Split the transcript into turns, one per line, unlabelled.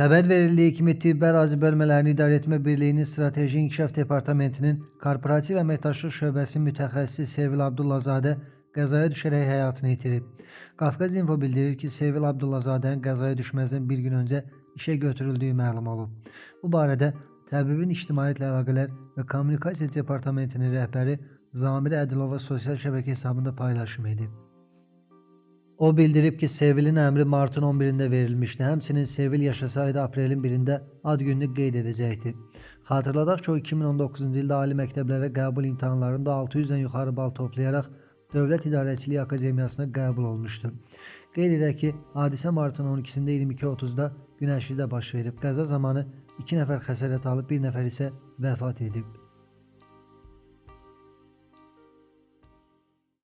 Xəbər verildiyi kimi Tibb Ərazi Bölmələrini İdarəetmə Birliyinin Strateji İnkişaf Departamentinin Korporativ Əməkdaşlıq Şöbəsi mütəxəssisi Sevil Abdullazadə qəzaya düşərək həyatını itirib. Qafqaz İnfo bildirir ki, Sevil Abdullazadənin qəzaya düşməzdən bir gün öncə işə götürüldüyü məlum olub. Bu barədə təbibin İctimaiyyətlə Əlaqələr və Kommunikasiya Departamentinin rəhbəri Zamir Ədilova sosial şəbəkə hesabında paylaşım edib. O bildirib ki, Sevilin əmri martın 11-də verilmişdi. Həmçinin Sevil yaşasaydı aprelin 1-də ad gününü qeyd edəcəkdi. Xatırladaq ki, o 2019-cu ildə ali məktəblərə qəbul imtahanlarında 600-dən yuxarı bal toplayaraq Dövlət İdarəçiliyi Akademiyasına qəbul olmuşdu. Qeyd edək ki, hadisə martın 12-sində 22:30-da Günəşlidə baş verib. Qəza zamanı 2 nəfər xəsarət alıb, 1 nəfər isə vəfat edib.